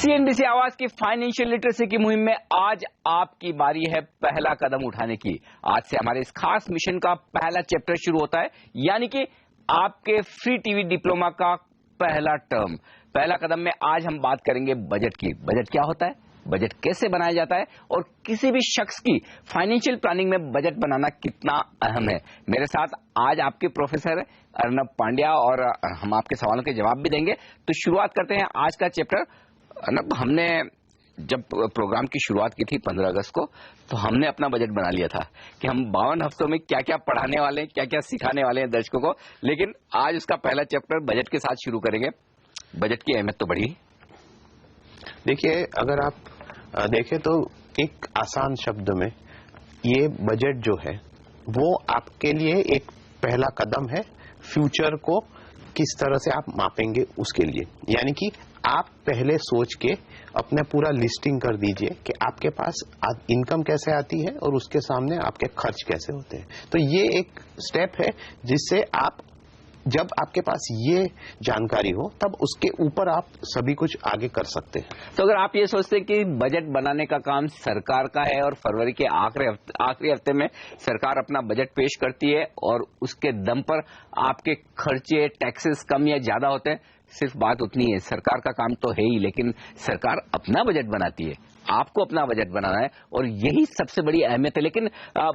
CNBC आवाज की financial literacy की मुहिम में आज आपकी बारी है पहला कदम उठाने की। आज से हमारे इस खास मिशन का पहला चैप्टर शुरू होता है, यानी कि आपके फ्री टीवी डिप्लोमा का पहला टर्म। पहला कदम में आज हम बात करेंगे बजट की। बजट क्या होता है, बजट कैसे बनाया जाता है और किसी भी शख्स की फाइनेंशियल प्लानिंग में बजट बनाना कितना अहम है। मेरे साथ आज आपके प्रोफेसर अर्नब पांड्या और हम आपके सवालों के जवाब भी देंगे। तो शुरुआत करते हैं आज का चैप्टर। अर्नब, हमने जब प्रोग्राम की शुरुआत की थी 15 अगस्त को, तो हमने अपना बजट बना लिया था कि हम 52 हफ्तों में क्या क्या पढ़ाने वाले हैं, क्या क्या सिखाने वाले हैं दर्शकों को। लेकिन आज उसका पहला चैप्टर बजट के साथ शुरू करेंगे। बजट की अहमियत तो बढ़ी। देखिए, अगर आप देखें तो एक आसान शब्द में ये बजट जो है वो आपके लिए एक पहला कदम है फ्यूचर को किस तरह से आप मापेंगे उसके लिए। यानी कि आप पहले सोच के अपना पूरा लिस्टिंग कर दीजिए कि आपके पास इनकम कैसे आती है और उसके सामने आपके खर्च कैसे होते हैं। तो ये एक स्टेप है जिससे आप, जब आपके पास ये जानकारी हो, तब उसके ऊपर आप सभी कुछ आगे कर सकते हैं। तो अगर आप ये सोचते हैं कि बजट बनाने का काम सरकार का है और फरवरी के आखिरी हफ्ते में सरकार अपना बजट पेश करती है और उसके दम पर आपके खर्चे टैक्सेस कम या ज्यादा होते हैं, सिर्फ बात उतनी है। सरकार का काम तो है ही, लेकिन सरकार अपना बजट बनाती है, आपको अपना बजट बनाना है और यही सबसे बड़ी अहमियत है। लेकिन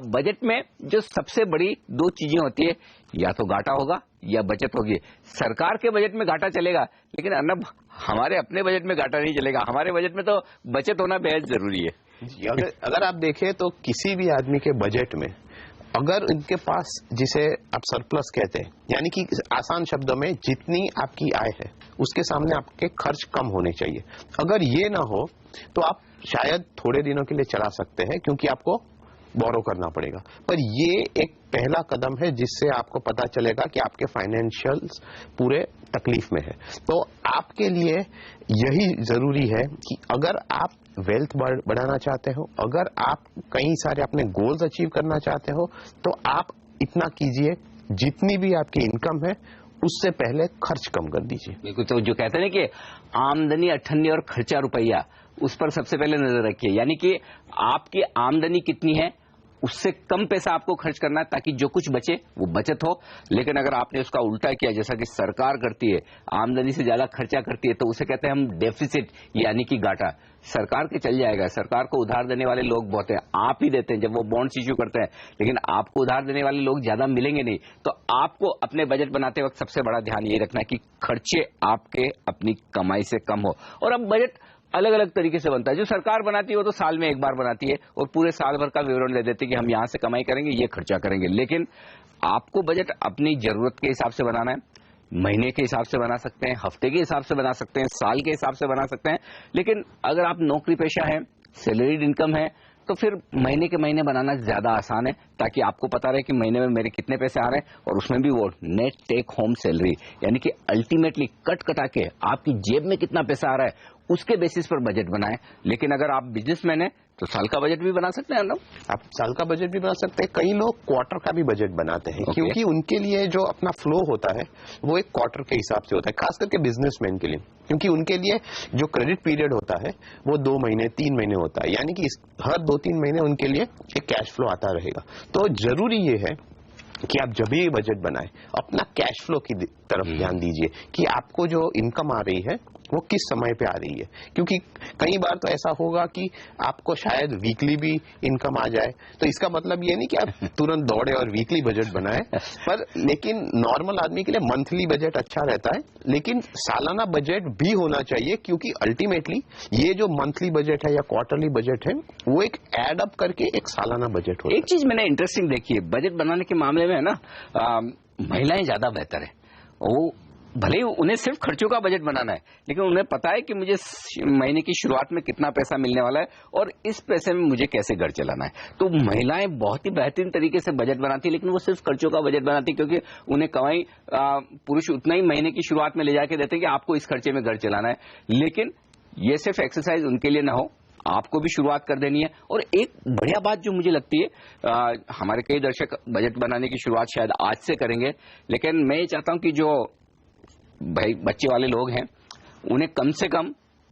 बजट में जो सबसे बड़ी दो चीजें होती है, या तो घाटा होगा या बचत होगी। सरकार के बजट में घाटा चलेगा, लेकिन अर्नब, हमारे अपने बजट में घाटा नहीं चलेगा। हमारे बजट में तो बचत होना बेहद जरूरी है। अगर आप देखें तो किसी भी आदमी के बजट में अगर उनके पास, जिसे आप सरप्लस कहते हैं, यानी कि आसान शब्दों में जितनी आपकी आय है उसके सामने आपके खर्च कम होने चाहिए। अगर ये ना हो तो आप शायद थोड़े दिनों के लिए चला सकते हैं क्योंकि आपको बोरो करना पड़ेगा, पर ये एक पहला कदम है जिससे आपको पता चलेगा कि आपके फाइनेंशियल्स पूरे तकलीफ में है। तो आपके लिए यही जरूरी है कि अगर आप वेल्थ बढ़ाना चाहते हो, अगर आप कई सारे अपने गोल्स अचीव करना चाहते हो, तो आप इतना कीजिए जितनी भी आपकी इनकम है उससे पहले खर्च कम कर दीजिए। बिल्कुल। तो जो कहते हैं ना कि आमदनी 98 और खर्चा रुपया, उस पर सबसे पहले नजर रखिए। यानी कि आपकी आमदनी कितनी है उससे कम पैसा आपको खर्च करना है ताकि जो कुछ बचे वो बचत हो। लेकिन अगर आपने उसका उल्टा किया, जैसा कि सरकार करती है, आमदनी से ज्यादा खर्चा करती है, तो उसे कहते हैं हम डेफिसिट, यानी कि घाटा। सरकार के चल जाएगा। सरकार को उधार देने वाले लोग बहुत हैं, आप ही देते हैं जब वो बॉन्ड्स इश्यू करते हैं, लेकिन आपको उधार देने वाले लोग ज्यादा मिलेंगे नहीं। तो आपको अपने बजट बनाते वक्त सबसे बड़ा ध्यान ये रखना है कि खर्चे आपके अपनी कमाई से कम हो। और अब बजट अलग अलग तरीके से बनता है। जो सरकार बनाती है वो तो साल में एक बार बनाती है और पूरे साल भर का विवरण दे देती है कि हम यहां से कमाई करेंगे, ये खर्चा करेंगे। लेकिन आपको बजट अपनी जरूरत के हिसाब से बनाना है। महीने के हिसाब से बना सकते हैं, हफ्ते के हिसाब से बना सकते हैं, साल के हिसाब से बना सकते हैं। लेकिन अगर आप नौकरी पेशा है, सैलरीड इनकम है, तो फिर महीने के महीने बनाना ज्यादा आसान है, ताकि आपको पता रहे कि महीने में मेरे कितने पैसे आ रहे हैं और उसमें भी वो नेट टेक होम सैलरी, यानी कि अल्टीमेटली कट कटा के आपकी जेब में कितना पैसा आ रहा है उसके बेसिस पर बजट बनाएं। लेकिन अगर आप बिजनेसमैन हैं तो साल का बजट भी बना सकते हैं ना। आप साल का बजट भी बना सकते हैं। कई लोग क्वार्टर का भी बजट बनाते हैं, क्योंकि उनके लिए जो अपना फ्लो होता है वो एक क्वार्टर के हिसाब से होता है, खास करके बिजनेसमैन के लिए, क्योंकि उनके लिए जो क्रेडिट पीरियड होता है वो 2 महीने 3 महीने होता है। यानी कि हर 2-3 महीने उनके लिए एक कैश फ्लो आता रहेगा। तो जरूरी ये है कि आप जब भी बजट बनाएं अपना कैश फ्लो की तरफ ध्यान दीजिए कि आपको जो इनकम आ रही है वो किस समय पे आ रही है। क्योंकि कई बार तो ऐसा होगा कि आपको शायद वीकली भी इनकम आ जाए, तो इसका मतलब ये नहीं कि आप तुरंत दौड़े और वीकली बजट बनाएं, पर लेकिन नॉर्मल आदमी के लिए मंथली बजट अच्छा रहता है, लेकिन सालाना बजट भी होना चाहिए, क्योंकि अल्टीमेटली ये जो मंथली बजट है या क्वार्टरली बजट है वो एक एड अप करके एक सालाना बजट होता है। एक चीज मैंने इंटरेस्टिंग देखी है बजट बनाने के मामले में, है ना, महिलाएं ज्यादा बेहतर है। वो भले ही उन्हें सिर्फ खर्चों का बजट बनाना है, लेकिन उन्हें पता है कि मुझे महीने की शुरुआत में कितना पैसा मिलने वाला है और इस पैसे में मुझे कैसे घर चलाना है। तो महिलाएं बहुत ही बेहतरीन तरीके से बजट बनाती है, लेकिन वो सिर्फ खर्चों का बजट बनाती है, क्योंकि उन्हें कमाई पुरुष उतना ही महीने की शुरुआत में ले जाके देते हैं कि आपको इस खर्चे में घर चलाना है। लेकिन ये सिर्फ एक्सरसाइज उनके लिए ना हो, आपको भी शुरुआत कर देनी है। और एक बढ़िया बात जो मुझे लगती है, हमारे कई दर्शक बजट बनाने की शुरुआत शायद आज से करेंगे, लेकिन मैं ये चाहता हूं कि जो भाई बच्चे वाले लोग हैं उन्हें कम से कम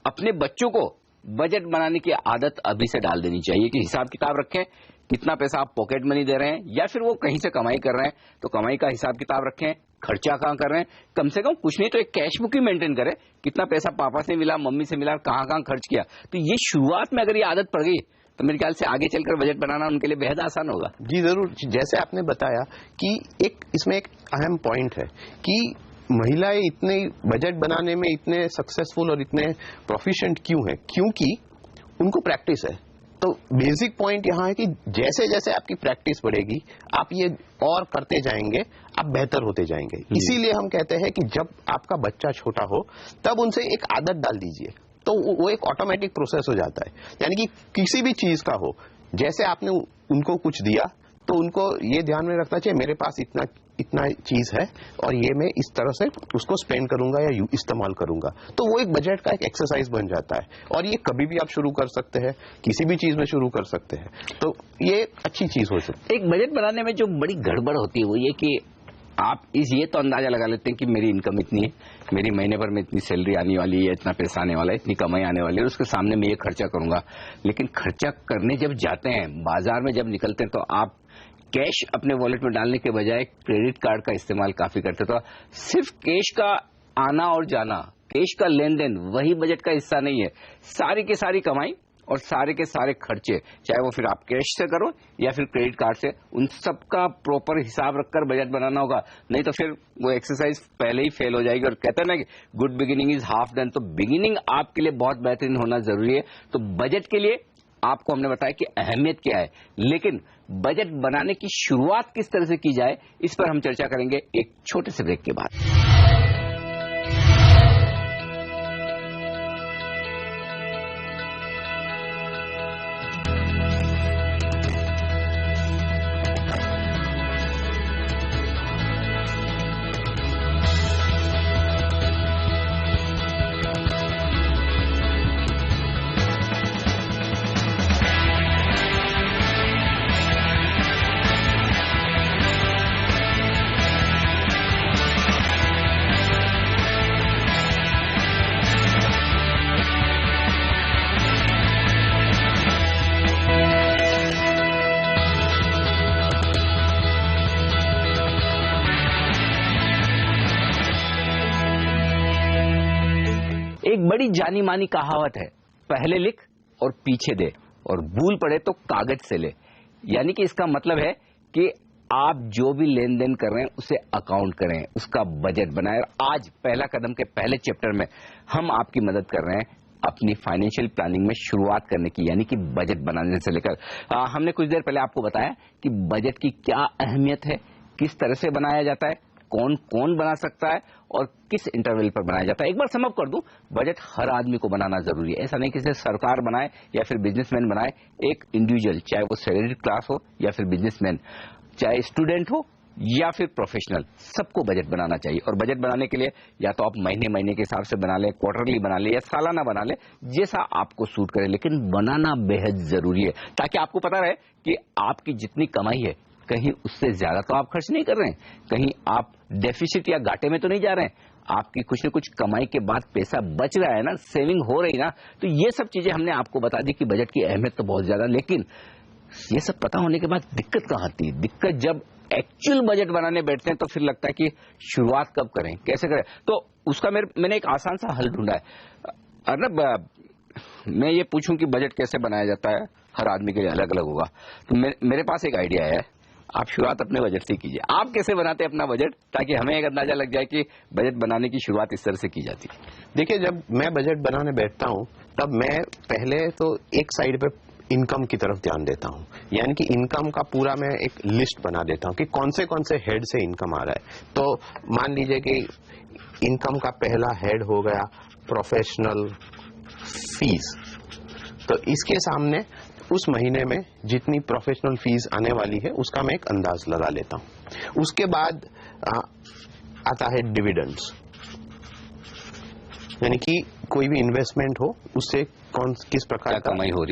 अपने बच्चों को बजट बनाने की आदत अभी से डाल देनी चाहिए कि हिसाब किताब रखें, कितना पैसा आप पॉकेट मनी दे रहे हैं या फिर वो कहीं से कमाई कर रहे हैं तो कमाई का हिसाब किताब रखें, खर्चा कहाँ कर रहे हैं, कम से कम कुछ नहीं तो एक कैश बुक ही मेंटेन करें, कितना पैसा पापा से मिला, मम्मी से मिला, कहाँ खर्च किया। तो ये शुरुआत में अगर ये आदत पड़ गई तो मेरे ख्याल से आगे चलकर बजट बनाना उनके लिए बेहद आसान होगा। जी जरूर, जैसे आपने बताया कि इसमें एक अहम पॉइंट है कि महिलाएं इतने बजट बनाने में इतने सक्सेसफुल और इतने प्रोफिशिएंट क्यों हैं? क्योंकि उनको प्रैक्टिस है। तो बेसिक पॉइंट यहाँ है कि जैसे जैसे आपकी प्रैक्टिस बढ़ेगी, आप ये और करते जाएंगे, आप बेहतर होते जाएंगे। इसीलिए हम कहते हैं कि जब आपका बच्चा छोटा हो तब उनसे एक आदत डाल दीजिए, तो वो एक ऑटोमेटिक प्रोसेस हो जाता है। यानी कि किसी भी चीज का हो, जैसे आपने उनको कुछ दिया तो उनको ये ध्यान में रखना चाहिए मेरे पास इतना चीज है और ये मैं इस तरह से उसको स्पेंड करूंगा या इस्तेमाल करूंगा। तो वो एक बजट का एक एक्सरसाइज बन जाता है और ये कभी भी आप शुरू कर सकते हैं, किसी भी चीज में शुरू कर सकते हैं। तो ये अच्छी चीज हो सकती है। एक बजट बनाने में जो बड़ी गड़बड़ होती है वो ये कि आप ये तो अंदाजा लगा लेते हैं कि मेरी इनकम इतनी है, मेरी महीने भर में इतनी सैलरी आने वाली है, इतना पैसा आने वाला है, इतनी कमाई आने वाली है, उसके सामने मैं ये खर्चा करूंगा। लेकिन खर्चा करने जब जाते हैं, बाजार में जब निकलते हैं, तो आप कैश अपने वॉलेट में डालने के बजाय क्रेडिट कार्ड का इस्तेमाल काफी करते हैं। तो सिर्फ कैश का आना और जाना, कैश का लेन देन वही बजट का हिस्सा नहीं है। सारी की सारी कमाई और सारे के सारे खर्चे, चाहे वो फिर आप कैश से करो या फिर क्रेडिट कार्ड से, उन सबका प्रॉपर हिसाब रखकर बजट बनाना होगा। नहीं तो फिर वो एक्सरसाइज पहले ही फेल हो जाएगी। और कहते हैं ना कि good beginning is half done. तो बिगिनिंग आपके लिए बहुत बेहतरीन होना जरूरी है। तो बजट के लिए आपको हमने बताया कि अहमियत क्या है, लेकिन बजट बनाने की शुरुआत किस तरह से की जाए, इस पर हम चर्चा करेंगे एक छोटे से ब्रेक के बाद। एक बड़ी जानी मानी कहावत है, पहले लिख और पीछे दे और भूल पड़े तो कागज से ले। यानी कि इसका मतलब है कि आप जो भी लेन देन कर रहे हैं उसे अकाउंट करें, उसका बजट बनाएं। आज पहला कदम के पहले चैप्टर में हम आपकी मदद कर रहे हैं अपनी फाइनेंशियल प्लानिंग में शुरुआत करने की, यानी कि बजट बनाने से लेकर हमने कुछ देर पहले आपको बताया कि बजट की क्या अहमियत है, किस तरह से बनाया जाता है, कौन कौन बना सकता है और किस इंटरवल पर बनाया जाता है। एक बार समअप कर दूं, बजट हर आदमी को बनाना जरूरी है। ऐसा नहीं कि सिर्फ सरकार बनाए या फिर बिजनेसमैन बनाए। एक इंडिविजुअल, चाहे वो सैलरीड क्लास हो या फिर बिजनेसमैन, चाहे स्टूडेंट हो या फिर प्रोफेशनल, सबको बजट बनाना चाहिए। और बजट बनाने के लिए या तो आप महीने महीने के हिसाब से बना लें, क्वार्टरली बना लें या सालाना बना लें, जैसा आपको सूट करे, लेकिन बनाना बेहद जरूरी है ताकि आपको पता रहे कि आपकी जितनी कमाई है कहीं उससे ज्यादा तो आप खर्च नहीं कर रहे हैं, कहीं आप डेफिसिट या घाटे में तो नहीं जा रहे हैं, आपकी कुछ न कुछ कमाई के बाद पैसा बच रहा है ना, सेविंग हो रही ना। तो ये सब चीजें हमने आपको बता दी कि बजट की अहमियत तो बहुत ज्यादा, लेकिन ये सब पता होने के बाद दिक्कत कहाँ आती है? दिक्कत जब एक्चुअल बजट बनाने बैठते हैं तो फिर लगता है कि शुरुआत कब करें, कैसे करें। तो उसका मैंने एक आसान सा हल ढूंढा है। अर्नब, मैं ये पूछूं कि बजट कैसे बनाया जाता है, हर आदमी के लिए अलग अलग होगा। तो मेरे पास एक आइडिया है, आप शुरुआत अपने बजट से कीजिए। आप कैसे बनाते हैं अपना बजट, ताकि हमें एक अंदाजा लग जाए कि बजट बनाने की शुरुआत इस तरह से की जाती है। देखिए, जब मैं बजट बनाने बैठता हूं तब मैं पहले तो एक साइड पे इनकम की तरफ ध्यान देता हूं, यानी कि इनकम का पूरा मैं एक लिस्ट बना देता हूं कि कौन से हेड से इनकम आ रहा है। तो मान लीजिए कि इनकम का पहला हेड हो गया प्रोफेशनल फीस, तो इसके सामने उस महीने में जितनी प्रोफेशनल फीस आने वाली है उसका मैं एक अंदाज लगा लेता हूं। उसके बाद आता है डिविडेंड्स, यानी कि कोई भी इन्वेस्टमेंट हो उससे किस प्रकार का कमाई हो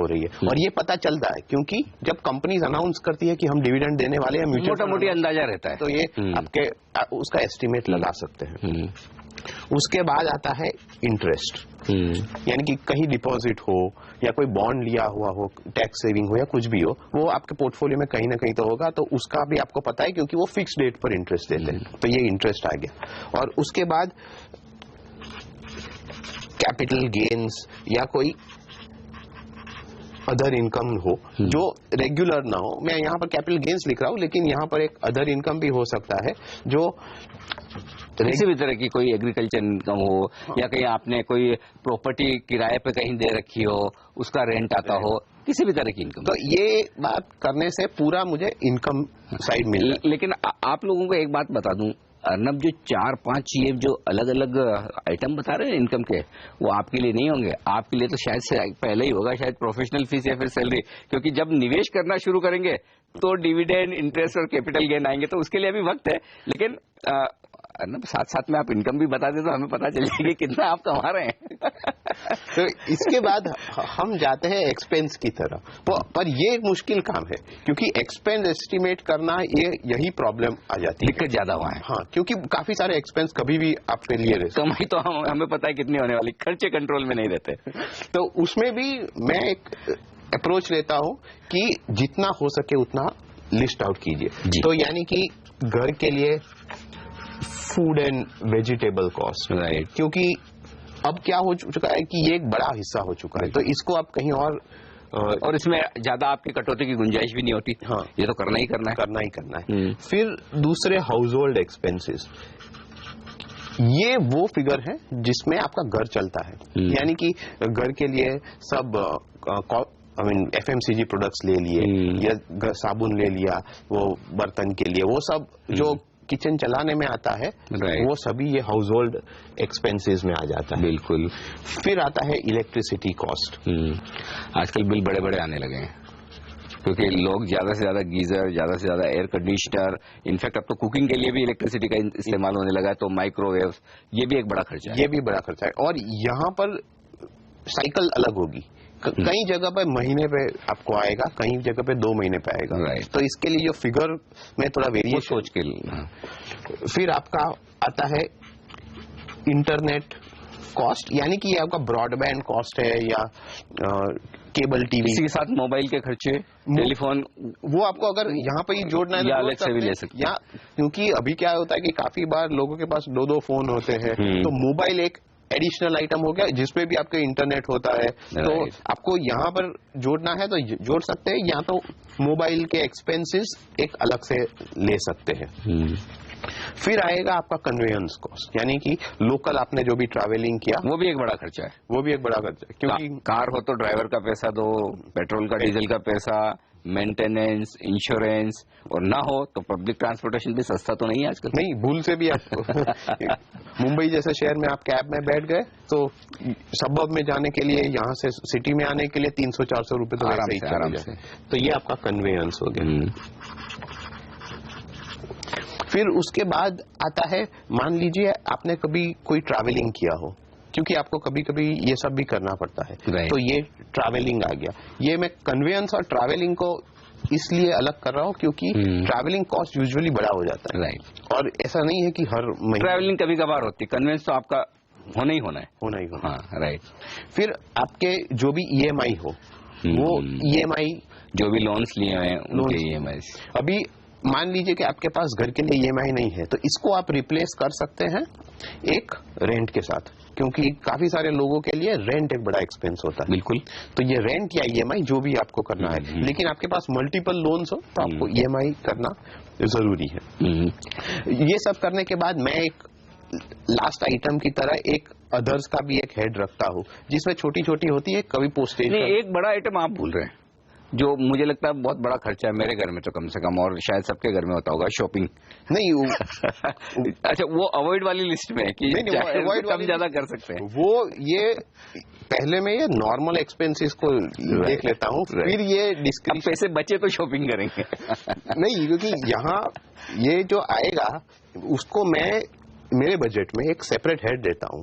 रही है। और ये पता चलता है क्योंकि जब कंपनीज अनाउंस करती है कि हम डिविडेंड देने वाले हैं, मोटा मोटी अंदाजा रहता है, तो ये आपके उसका एस्टिमेट लगा सकते हैं। उसके बाद आता है इंटरेस्ट, यानी कि कहीं डिपॉजिट हो या कोई बॉन्ड लिया हुआ हो, टैक्स सेविंग हो या कुछ भी हो, वो आपके पोर्टफोलियो में कहीं ना कहीं तो होगा, तो उसका भी आपको पता है क्योंकि वो फिक्स डेट पर इंटरेस्ट देते हैं, तो ये इंटरेस्ट आ गया। और उसके बाद कैपिटल गेन्स या कोई अदर इनकम हो जो रेगुलर ना हो, मैं यहाँ पर कैपिटल गेन्स लिख रहा हूँ, लेकिन यहाँ पर एक अदर इनकम भी हो सकता है जो किसी भी तरह की कोई एग्रीकल्चर इनकम हो या कहीं आपने कोई प्रॉपर्टी किराए पे कहीं दे रखी हो, उसका रेंट आता हो, किसी भी तरह की इनकम। तो ये बात करने से पूरा मुझे इनकम साइड मिल रहा है। लेकिन आप लोगों को एक बात बता दूं, अर्नब जो 4-5 ये जो अलग अलग आइटम बता रहे हैं इनकम के, वो आपके लिए नहीं होंगे। आपके लिए तो शायद से पहले ही होगा, शायद प्रोफेशनल फीस या फिर सैलरी, क्योंकि जब निवेश करना शुरू करेंगे तो डिविडेंड, इंटरेस्ट और कैपिटल गेन आएंगे, तो उसके लिए अभी वक्त है। लेकिन अर्नब साथ साथ में आप इनकम भी बता दे तो हमें पता चल जाएगा कितना आप कमा रहे हैं। तो इसके बाद हम जाते हैं एक्सपेंस की तरफ, पर ये एक मुश्किल काम है क्योंकि एक्सपेंस एस्टिमेट करना यही प्रॉब्लम आ जाती है, दिक्कत ज्यादा हुआ है। हाँ, क्योंकि काफी सारे एक्सपेंस कभी भी आपके लिए रहते, कमाई तो हमें पता है कितनी होने वाली, खर्चे कंट्रोल में नहीं रहते। तो उसमें भी मैं एक अप्रोच लेता हूं कि जितना हो सके उतना लिस्ट आउट कीजिए। तो यानी कि घर के लिए food and vegetable cost, right, क्योंकि अब क्या हो चुका है कि ये एक बड़ा हिस्सा हो चुका है, तो इसको आप कहीं और इसमें ज्यादा आपकी कटौती की गुंजाइश भी नहीं होती। हाँ, ये तो करना ही करना है। फिर दूसरे हाउस होल्ड एक्सपेंसेस, ये वो फिगर है जिसमें आपका घर चलता है, यानी कि घर के लिए सब FMCG प्रोडक्ट्स ले लिए या साबुन ले लिया, वो बर्तन के लिए, वो सब जो किचन चलाने में आता है, वो सभी ये हाउस होल्ड एक्सपेंसेस में आ जाता है। बिल्कुल। फिर आता है इलेक्ट्रिसिटी कॉस्ट। आजकल बिल बड़े बड़े आने लगे हैं क्योंकि लोग ज्यादा से ज्यादा गीजर, ज्यादा से ज्यादा एयर कंडीशनर, इनफैक्ट अब तो कुकिंग के लिए भी इलेक्ट्रिसिटी का इस्तेमाल होने लगा है, तो माइक्रोवेव, ये भी एक बड़ा खर्चा है। ये भी बड़ा खर्चा है, और यहाँ पर साइकिल अलग होगी। कई जगह पे महीने पे आपको आएगा, कई जगह पे 2 महीने पे आएगा। तो इसके लिए जो फिगर में थोड़ा वेरिएशन सोच के लिए। फिर आपका आता है इंटरनेट कॉस्ट, यानी कि ये आपका ब्रॉडबैंड कॉस्ट है या केबल टीवी, इसी के साथ मोबाइल के खर्चे, टेलीफोन, वो आपको अगर यहाँ पे ही जोड़ना है या अलग से भी ले सकते हैं। क्योंकि अभी क्या होता है कि काफी बार लोगों के पास 2-2 फोन होते हैं, तो मोबाइल एक एडिशनल आइटम हो गया जिसपे भी आपके इंटरनेट होता है, तो आपको यहाँ पर जोड़ना है तो जोड़ सकते हैं, या तो मोबाइल के एक्सपेंसेस एक अलग से ले सकते हैं। फिर आएगा आपका कन्वेयंस कॉस्ट, यानी कि लोकल आपने जो भी ट्रैवलिंग किया, वो भी एक बड़ा खर्चा है। वो भी एक बड़ा खर्चा है, क्योंकि कार हो तो ड्राइवर का पैसा दो, पेट्रोल का, डीजल का पैसा, मेंटेनेंस, इंश्योरेंस, और ना हो तो पब्लिक ट्रांसपोर्टेशन भी सस्ता तो नहीं है आजकल। नहीं, भूल से भी आप मुंबई जैसे शहर में आप कैब में बैठ गए तो सबब में जाने के लिए, यहाँ से सिटी में आने के लिए 300-400 रुपए तो आराम से। तो ये आपका कन्वेयंस हो गया। फिर उसके बाद आता है, मान लीजिए आपने कभी कोई ट्रैवलिंग किया हो, क्योंकि आपको कभी कभी ये सब भी करना पड़ता है, तो ये ट्रैवलिंग आ गया। ये मैं कन्वेयंस और ट्रैवलिंग को इसलिए अलग कर रहा हूँ क्योंकि ट्रैवलिंग कॉस्ट यूजुअली बड़ा हो जाता है, और ऐसा नहीं है कि हर महीने ट्रैवलिंग कभी कभार होती है, कन्वेंस तो आपका होना ही होना है। हाँ, राइट। फिर आपके जो भी EMI हो, वो EMI, जो भी लोन्स लिए हैं उनके EMI, अभी मान लीजिए कि आपके पास घर के लिए EMI नहीं है, तो इसको आप रिप्लेस कर सकते हैं एक रेंट के साथ, क्योंकि काफी सारे लोगों के लिए रेंट एक बड़ा एक्सपेंस होता है। बिल्कुल। तो ये रेंट या EMI जो भी आपको करना है, लेकिन आपके पास मल्टीपल लोन्स हो तो आपको EMI करना जरूरी है। ये सब करने के बाद मैं एक लास्ट आइटम की तरह एक अदर्स का भी एक हेड रखता हूँ, जिसमें छोटी छोटी होती है, कभी पोस्टेज। एक बड़ा आइटम आप भूल रहे हैं जो मुझे लगता है बहुत बड़ा खर्चा है, मेरे घर में तो कम से कम, और शायद सबके घर में होता होगा, शॉपिंग। नहीं अच्छा, वो अवॉइड वाली लिस्ट में है कि अवॉइड कम ज्यादा कर सकते हैं वो, ये पहले मैं ये नॉर्मल एक्सपेंसेस को देख लेता हूँ, फिर ये डिस्क्रिप्शन, पैसे बचे तो शॉपिंग करेंगे। नहीं, क्योंकि यहाँ ये जो आएगा उसको मैं मेरे बजट में एक सेपरेट हेड देता हूँ,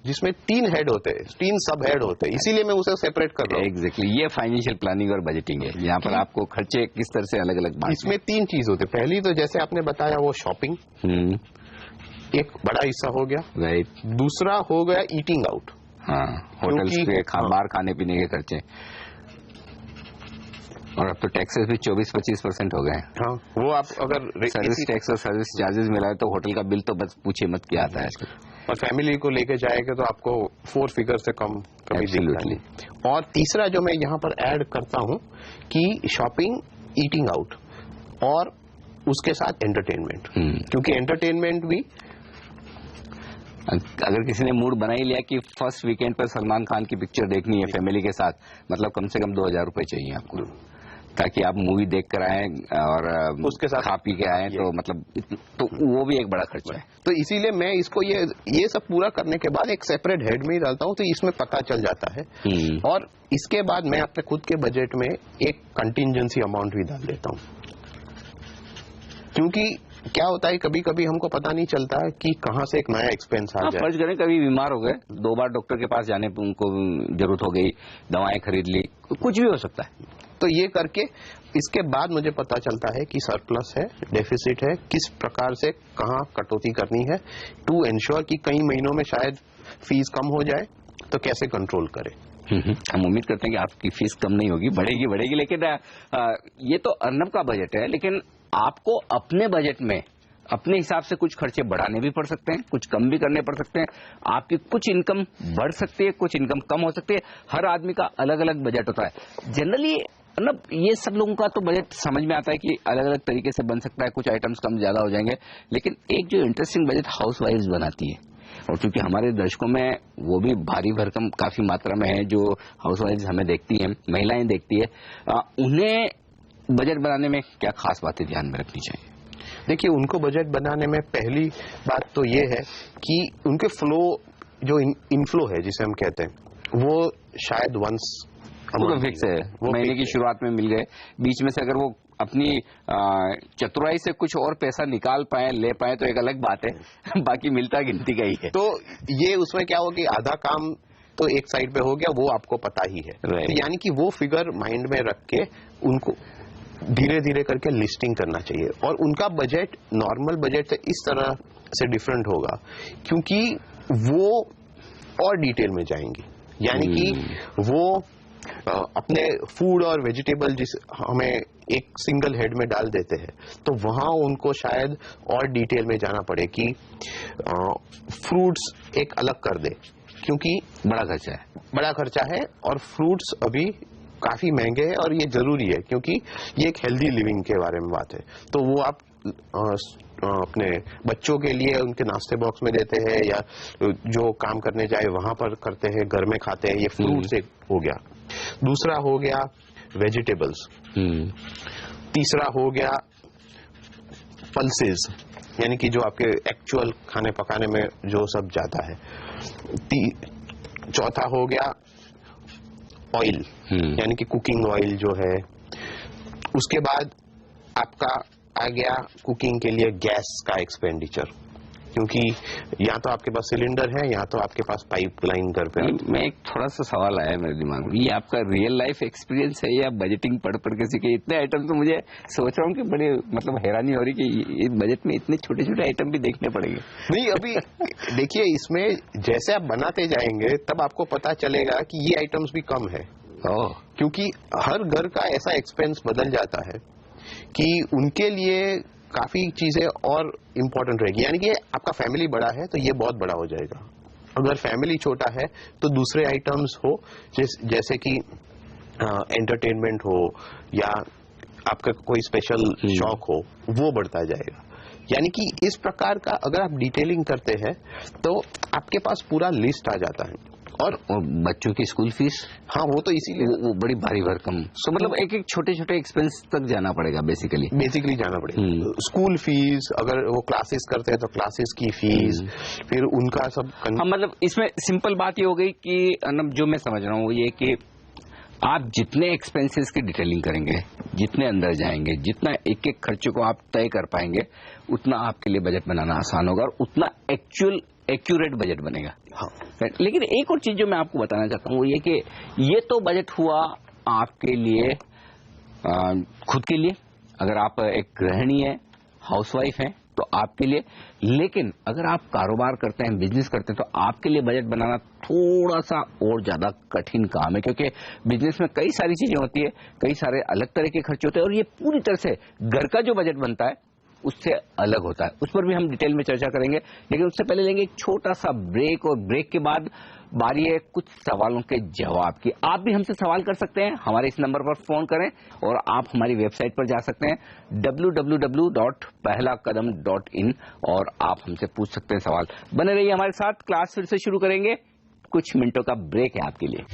जिसमें 3 हेड होते हैं, 3 सब हेड होते हैं, इसीलिए मैं उसे सेपरेट कर रहा हूँ। एग्जैक्टली, ये फाइनेंशियल प्लानिंग और बजटिंग है, यहाँ पर आपको खर्चे किस तरह से अलग अलग, इसमें 3 चीज होते हैं। पहली तो जैसे आपने बताया वो शॉपिंग, एक बड़ा हिस्सा हो गया। राइट। दूसरा हो गया ईटिंग आउट। हाँ, होटल्स के बाहर खाने पीने के खर्चे, और अब तो टैक्सेस भी 24-25% हो गए हैं। हाँ, वो आप अगर सर्विस टैक्स और सर्विस चार्जेस मिलाए तो होटल का बिल तो बस पूछे मत क्या आता है आजकल। और फैमिली को लेके जाएगा तो आपको 4 फिगर से कम कभी दिखता नहीं। और तीसरा जो मैं यहाँ पर ऐड करता हूँ कि शॉपिंग, ईटिंग आउट और उसके साथ एंटरटेनमेंट, क्योंकि एंटरटेनमेंट भी अगर किसी ने मूड बना ही लिया कि फर्स्ट वीकेंड पर सलमान खान की पिक्चर देखनी है फैमिली के साथ, मतलब कम से कम 2000 रुपए चाहिए आपको, ताकि आप मूवी देख कर आए और उसके साथ खा पी के आए, तो मतलब तो वो भी एक बड़ा खर्चा है। तो इसीलिए मैं इसको ये सब पूरा करने के बाद एक सेपरेट हेड में ही डालता हूँ, तो इसमें पता चल जाता है। और इसके बाद मैं अपने खुद के बजट में एक कंटिजेंसी अमाउंट भी डाल देता हूँ, क्योंकि क्या होता है कभी कभी हमको पता नहीं चलता कि कहाँ से एक नया एक्सपेंस आ जाए। फर्ज करें कभी बीमार हो गए, 2 बार डॉक्टर के पास जाने उनको जरूरत हो गई, दवाएं खरीद ली, कुछ भी हो सकता है। तो ये करके इसके बाद मुझे पता चलता है कि सरप्लस है, डेफिसिट है, किस प्रकार से कहाँ कटौती करनी है, टू एंश्योर कि कई महीनों में शायद फीस कम हो जाए, तो कैसे कंट्रोल करें। हम उम्मीद करते हैं कि आपकी फीस कम नहीं होगी, बढ़ेगी, लेकिन ये तो अर्नब का बजट है, लेकिन आपको अपने बजट में अपने हिसाब से कुछ खर्चे बढ़ाने भी पड़ सकते हैं, कुछ कम भी करने पड़ सकते हैं। आपकी कुछ इनकम बढ़ सकती है, कुछ इनकम कम हो सकती है। हर आदमी का अलग अलग बजट होता है। जनरली मतलब ये सब लोगों का तो बजट समझ में आता है कि अलग अलग तरीके से बन सकता है, कुछ आइटम्स कम ज्यादा हो जाएंगे, लेकिन एक जो इंटरेस्टिंग बजट हाउस वाइफ्स बनाती है, और क्योंकि हमारे दर्शकों में वो भी भारी भरकम काफी मात्रा में है जो हाउस वाइफ्स हमें देखती हैं, महिलाएं देखती है, उन्हें बजट बनाने में क्या खास बातें ध्यान में रखनी चाहिए? देखिए, उनको बजट बनाने में पहली बात तो ये है कि उनके फ्लो, जो इनफ्लो है जिसे हम कहते हैं, वो शायद वंस तो फिक्स है, वो महीने की शुरुआत में मिल गए, बीच में से अगर वो अपनी चतुराई से कुछ और पैसा निकाल पाए, ले पाए, तो एक अलग बात है, बाकी मिलता गिनती का ही है। तो ये उसमें क्या हो कि आधा काम तो एक साइड पे हो गया, वो आपको पता ही है। तो यानी कि वो फिगर माइंड में रख के उनको धीरे धीरे करके लिस्टिंग करना चाहिए, और उनका बजट नॉर्मल बजट से इस तरह से डिफरेंट होगा क्योंकि वो और डिटेल में जाएंगे, यानी कि वो अपने फूड और वेजिटेबल जिस हमें एक सिंगल हेड में डाल देते हैं, तो वहां उनको शायद और डिटेल में जाना पड़े कि फ्रूट्स एक अलग कर दे, क्योंकि बड़ा खर्चा है और फ्रूट्स अभी काफी महंगे हैं, और ये जरूरी है क्योंकि ये एक हेल्दी लिविंग के बारे में बात है। तो वो आप अपने बच्चों के लिए उनके नाश्ते बॉक्स में देते हैं, या जो काम करने जाए वहां पर करते हैं, घर में खाते हैं, ये फ्रूट्स एक हो गया। दूसरा हो गया वेजिटेबल्स, तीसरा हो गया पल्सेस, यानी कि जो आपके एक्चुअल खाने पकाने में जो सब जाता है। चौथा हो गया ऑयल, यानी कि कुकिंग ऑयल जो है। उसके बाद आपका आ गया कुकिंग के लिए गैस का एक्सपेंडिचर, क्योंकि या तो आपके पास सिलेंडर है या तो आपके पास पाइपलाइन घर पे। मैं एक थोड़ा सा सवाल आया मेरे दिमाग में, ये आपका रियल लाइफ एक्सपीरियंस है या बजटिंग पढ़ के सीखे? इतने आइटम तो मुझे सोच रहा हूँ कि बड़े मतलब हैरानी हो रही कि इस बजट में इतने छोटे छोटे आइटम भी देखने पड़ेंगे। नहीं, अभी देखिए, इसमें जैसे आप बनाते जाएंगे तब आपको पता चलेगा कि ये आइटम्स भी कम है, क्योंकि हर घर का ऐसा एक्सपेंस बदल जाता है कि उनके लिए काफी चीजें और इम्पोर्टेंट रहेगी। यानी कि आपका फैमिली बड़ा है तो ये बहुत बड़ा हो जाएगा, अगर फैमिली छोटा है तो दूसरे आइटम्स हो जैसे कि एंटरटेनमेंट हो या आपका कोई स्पेशल शौक हो, वो बढ़ता जाएगा। यानी कि इस प्रकार का अगर आप डिटेलिंग करते हैं तो आपके पास पूरा लिस्ट आ जाता है। और बच्चों की स्कूल फीस, हाँ, वो तो इसीलिए वो बड़ी भारी भरकम, तो मतलब एक एक छोटे छोटे एक्सपेंस तक जाना पड़ेगा बेसिकली जाना पड़ेगा। स्कूल फीस, अगर वो क्लासेस करते हैं तो क्लासेस की फीस, फिर उनका सब हाँ, मतलब इसमें सिंपल बात ये हो गई कि जो मैं समझ रहा हूँ ये कि आप जितने एक्सपेंसेस की डिटेलिंग करेंगे, जितने अंदर जाएंगे, जितना एक एक खर्चे को आप तय कर पाएंगे, उतना आपके लिए बजट बनाना आसान होगा और उतना एक्यूरेट बजट बनेगा। हाँ। लेकिन एक और चीज जो मैं आपको बताना चाहता हूँ वो ये कि ये तो बजट हुआ आपके लिए खुद के लिए, अगर आप एक गृहिणी है, हाउसवाइफ है, तो आपके लिए। लेकिन अगर आप कारोबार करते हैं, बिजनेस करते हैं, तो आपके लिए बजट बनाना थोड़ा सा और ज्यादा कठिन काम है, क्योंकि बिजनेस में कई सारी चीजें होती है, कई सारे अलग तरह के खर्चे होते हैं, और ये पूरी तरह से घर का जो बजट बनता है उससे अलग होता है। उस पर भी हम डिटेल में चर्चा करेंगे, लेकिन उससे पहले लेंगे एक छोटा सा ब्रेक, और ब्रेक के बाद बारी है कुछ सवालों के जवाब की। आप भी हमसे सवाल कर सकते हैं, हमारे इस नंबर पर फोन करें, और आप हमारी वेबसाइट पर जा सकते हैं www.pehlakadam.in, और आप हमसे पूछ सकते हैं सवाल। बने रहिए हमारे साथ, क्लास फिर से शुरू करेंगे, कुछ मिनटों का ब्रेक है आपके लिए।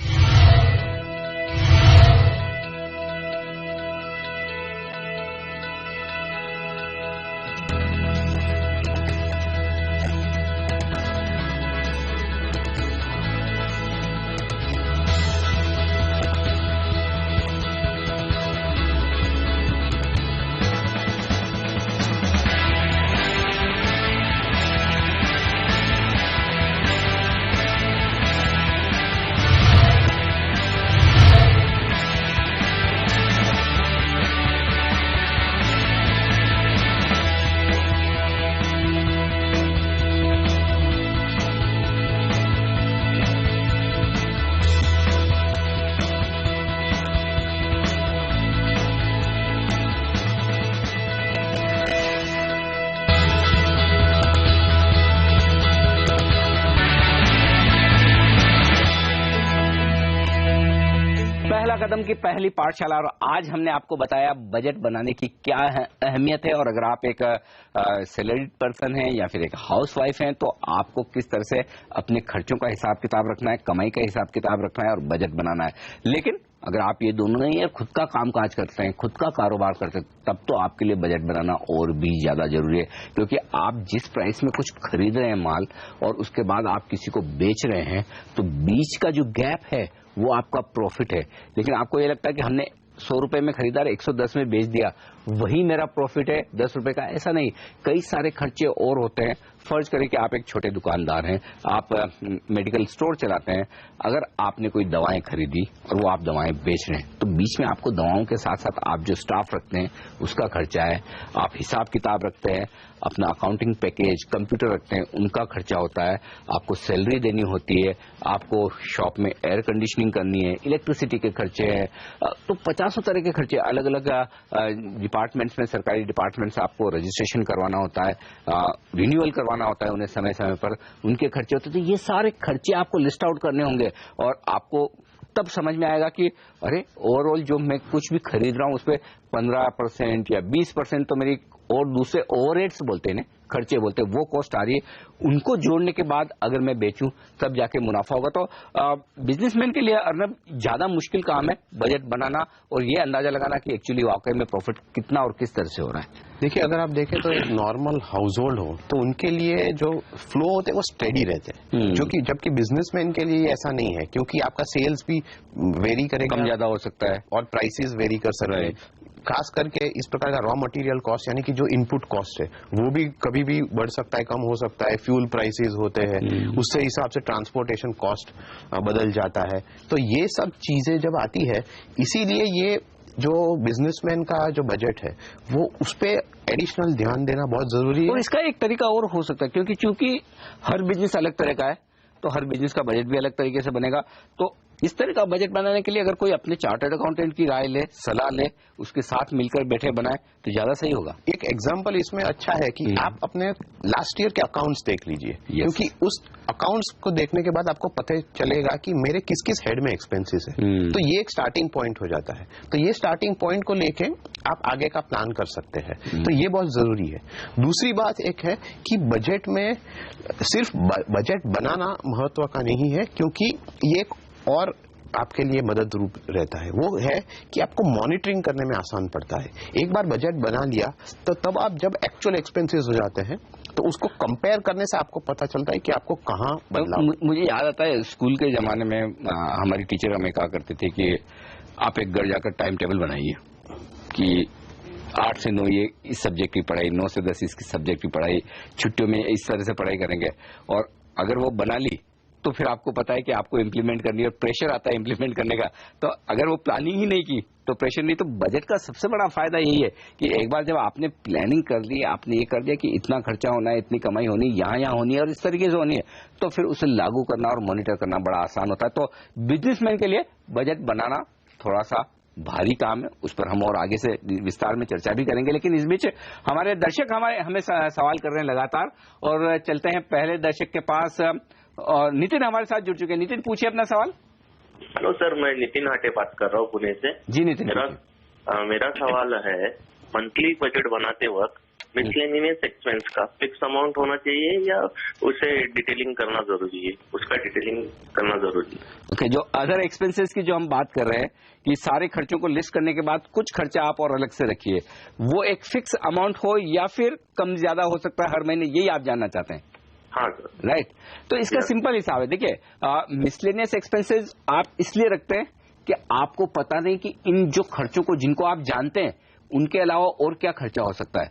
पहला कदम की पहली पाठशाला, और आज हमने आपको बताया बजट बनाने की क्या अहमियत है, और अगर आप एक सैलरीड पर्सन हैं या फिर एक हाउसवाइफ हैं, तो आपको किस तरह से अपने खर्चों का हिसाब किताब रखना है, कमाई का हिसाब किताब रखना है और बजट बनाना है। लेकिन अगर आप ये दोनों नहीं है, खुद का कामकाज करते हैं, खुद का कारोबार करते हैं, तब तो आपके लिए बजट बनाना और भी ज्यादा जरूरी है, क्योंकि आप जिस प्राइस में कुछ खरीद रहे हैं माल, और उसके बाद आप किसी को बेच रहे हैं, तो बीच का जो गैप है वो आपका प्रॉफिट है। लेकिन आपको ये लगता है कि हमने 100 रुपए में खरीदा, 110 में बेच दिया, वही मेरा प्रॉफिट है 10 रुपए का, ऐसा नहीं। कई सारे खर्चे और होते हैं। फर्ज करें कि आप एक छोटे दुकानदार हैं, आप मेडिकल स्टोर चलाते हैं, अगर आपने कोई दवाएं खरीदी और वो आप दवाएं बेच रहे हैं, तो बीच में आपको दवाओं के साथ साथ आप जो स्टाफ रखते हैं उसका खर्चा है, आप हिसाब किताब रखते हैं, अपना अकाउंटिंग पैकेज, कंप्यूटर रखते हैं, उनका खर्चा होता है, आपको सैलरी देनी होती है, आपको शॉप में एयर कंडीशनिंग करनी है, इलेक्ट्रिसिटी के खर्चे हैं, तो 50 तरह के खर्चे। अलग अलग डिपार्टमेंट्स में, सरकारी डिपार्टमेंट्स, आपको रजिस्ट्रेशन करवाना होता है, रिन्यूअल करवाना होता है उन्हें समय समय पर, उनके खर्चे होते हैं। तो ये सारे खर्चे आपको लिस्ट आउट करने होंगे, और आपको तब समझ में आएगा कि अरे ओवरऑल जो मैं कुछ भी खरीद रहा हूं उस पर 15% या 20% तो मेरी, और दूसरे ओवरहेड्स बोलते हैं ना, खर्चे बोलते हैं, वो कॉस्ट आ रही है, उनको जोड़ने के बाद अगर मैं बेचूं तब जाके मुनाफा होगा। तो बिजनेसमैन के लिए अर्नब ज्यादा मुश्किल काम है बजट बनाना, और ये अंदाजा लगाना कि एक्चुअली वाकई में प्रॉफिट कितना और किस तरह से हो रहा है। देखिए, अगर आप देखें तो एक नॉर्मल हाउस होल्ड हो तो उनके लिए जो फ्लो होते हैं वो स्टेडी रहते हैं, जो कि जबकि बिजनेसमैन के लिए ऐसा नहीं है, क्योंकि आपका सेल्स भी वेरी करेगा, कम ज्यादा हो सकता है, और प्राइसेस वेरी कर सकते हैं। खास करके इस प्रकार का रॉ मटेरियल कॉस्ट, यानी कि जो इनपुट कॉस्ट है, वो भी कभी भी बढ़ सकता है, कम हो सकता है। फ्यूल प्राइसेस होते हैं, उससे हिसाब से ट्रांसपोर्टेशन कॉस्ट बदल जाता है। तो ये सब चीजें जब आती है, इसीलिए ये जो बिजनेसमैन का जो बजट है वो उस पे एडिशनल ध्यान देना बहुत जरूरी है। और इसका एक तरीका और हो सकता है, क्योंकि चूंकि हर बिजनेस अलग तरह का है, तो हर बिजनेस का बजट भी अलग तरीके से बनेगा। तो इस तरह का बजट बनाने के लिए अगर कोई अपने चार्टर्ड अकाउंटेंट की राय ले, सलाह ले, उसके साथ मिलकर बैठे बनाए, तो ज्यादा सही होगा। एक एग्जांपल इसमें अच्छा है कि आप अपने लास्ट ईयर के अकाउंट्स देख लीजिए, क्योंकि उस अकाउंट्स को देखने के बाद आपको पता चलेगा कि मेरे किस किस हेड में एक्सपेंसेस है। तो ये एक स्टार्टिंग पॉइंट हो जाता है। तो ये स्टार्टिंग पॉइंट को लेके आप आगे का प्लान कर सकते हैं, तो ये बहुत जरूरी है। दूसरी बात एक है कि बजट में सिर्फ बजट बनाना महत्व का नहीं है, क्योंकि ये एक और आपके लिए मदद रूप रहता है, वो है कि आपको मॉनिटरिंग करने में आसान पड़ता है। एक बार बजट बना लिया तो तब आप जब एक्चुअल एक्सपेंसेस हो जाते हैं तो उसको कंपेयर करने से आपको पता चलता है कि आपको कहाँ बदलाव। मुझे याद आता है स्कूल के जमाने में हमारी टीचर हमें कहा करते थे कि आप एक घर जाकर टाइम टेबल बनाइए कि 8 से 9 ये इस सब्जेक्ट की पढ़ाई, 9 से 10 इसकी सब्जेक्ट की पढ़ाई, छुट्टियों में इस तरह से पढ़ाई करेंगे। और अगर वो बना ली तो फिर आपको पता है कि आपको इम्प्लीमेंट करनी है और प्रेशर आता है इम्प्लीमेंट करने का। तो अगर वो प्लानिंग ही नहीं की तो प्रेशर नहीं। तो बजट का सबसे बड़ा फायदा यही है कि एक बार जब आपने प्लानिंग कर ली, आपने ये कर दिया कि इतना खर्चा होना है, इतनी कमाई होनी, यहाँ होनी है और इस तरीके से होनी है, तो फिर उसे लागू करना और मॉनिटर करना बड़ा आसान होता है। तो बिजनेसमैन के लिए बजट बनाना थोड़ा सा भारी काम है, उस पर हम और आगे से विस्तार में चर्चा भी करेंगे। लेकिन इस बीच हमारे दर्शक हमें सवाल कर रहे हैं लगातार, और चलते हैं पहले दर्शक के पास। और नितिन हमारे साथ जुड़ चुके हैं। नितिन, पूछिए अपना सवाल। हेलो सर, मैं नितिन हाटे बात कर रहा हूँ पुणे से। जी नितिन, मेरा सवाल है, मंथली बजट बनाते वक्त मिसलेनियस एक्सपेंस का फिक्स अमाउंट होना चाहिए या उसे डिटेलिंग करना जरूरी है? उसका डिटेलिंग करना जरूरी है। ओके, जो अदर एक्सपेंसेस की जो हम बात कर रहे हैं कि सारे खर्चों को लिस्ट करने के बाद कुछ खर्चा आप और अलग से रखिए, वो एक फिक्स अमाउंट हो या फिर कम ज्यादा हो सकता है हर महीने, यही आप जानना चाहते हैं? हाँ सर। राइट। तो इसका सिंपल हिसाब है। देखिए, मिसलेनियस एक्सपेंसेस आप इसलिए रखते हैं कि आपको पता नहीं कि इन जो खर्चों को जिनको आप जानते हैं उनके अलावा और क्या खर्चा हो सकता है,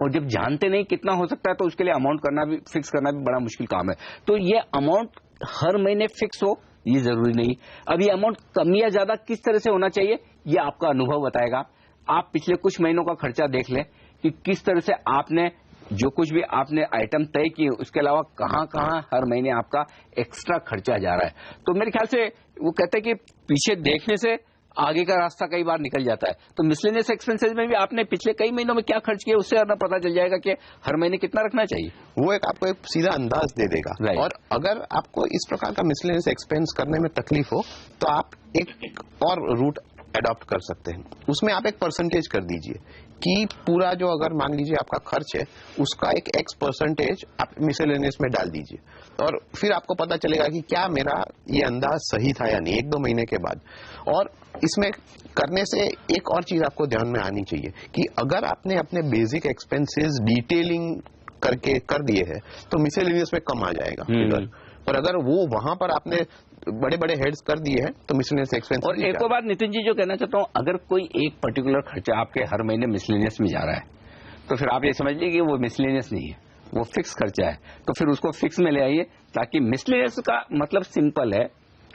और जब जानते नहीं कितना हो सकता है तो उसके लिए अमाउंट करना भी, फिक्स करना भी बड़ा मुश्किल काम है। तो ये अमाउंट हर महीने फिक्स हो ये जरूरी नहीं। अब ये अमाउंट कम या ज्यादा किस तरह से होना चाहिए ये आपका अनुभव बताएगा। आप पिछले कुछ महीनों का खर्चा देख लें कि किस तरह से आपने जो कुछ भी आपने आइटम तय किए उसके अलावा कहां कहां हर महीने आपका एक्स्ट्रा खर्चा जा रहा है। तो मेरे ख्याल से वो कहते हैं कि पीछे देखने से आगे का रास्ता कई बार निकल जाता है। तो मिसलेनियस एक्सपेंसेस में भी आपने पिछले कई महीनों में क्या खर्च किया उससे पता चल जाएगा कि हर महीने कितना रखना चाहिए। वो एक आपको एक सीधा अंदाज दे देगा। और अगर आपको इस प्रकार का मिसलेनियस एक्सपेंस करने में तकलीफ हो तो आप एक और रूट अडॉप्ट कर सकते हैं। उसमें आप एक परसेंटेज कर दीजिए कि पूरा जो अगर मान लीजिए आपका खर्च है उसका एक X परसेंटेज आप मिसलेनियस में डाल दीजिए, और फिर आपको पता चलेगा कि क्या मेरा ये अंदाज सही था या नहीं 1-2 महीने के बाद। और इसमें करने से एक और चीज आपको ध्यान में आनी चाहिए कि अगर आपने अपने बेसिक एक्सपेंसेस डिटेलिंग करके कर दिए हैं तो मिसलेनियस में कम आ जाएगा फिगर, और अगर वो वहां पर आपने बड़े बड़े हेड्स कर दिए हैं तो मिसलेनियस एक्सपेंस। और एक और बात नितिन जी जो कहना चाहता हूं, अगर कोई एक पर्टिकुलर खर्चा आपके हर महीने मिसलेनियस में जा रहा है तो फिर आप ये समझ लीजिए कि वो मिसलेनियस नहीं है, वो फिक्स खर्चा है। तो फिर उसको फिक्स में ले आइए, ताकि मिसलेनियस का मतलब सिंपल है,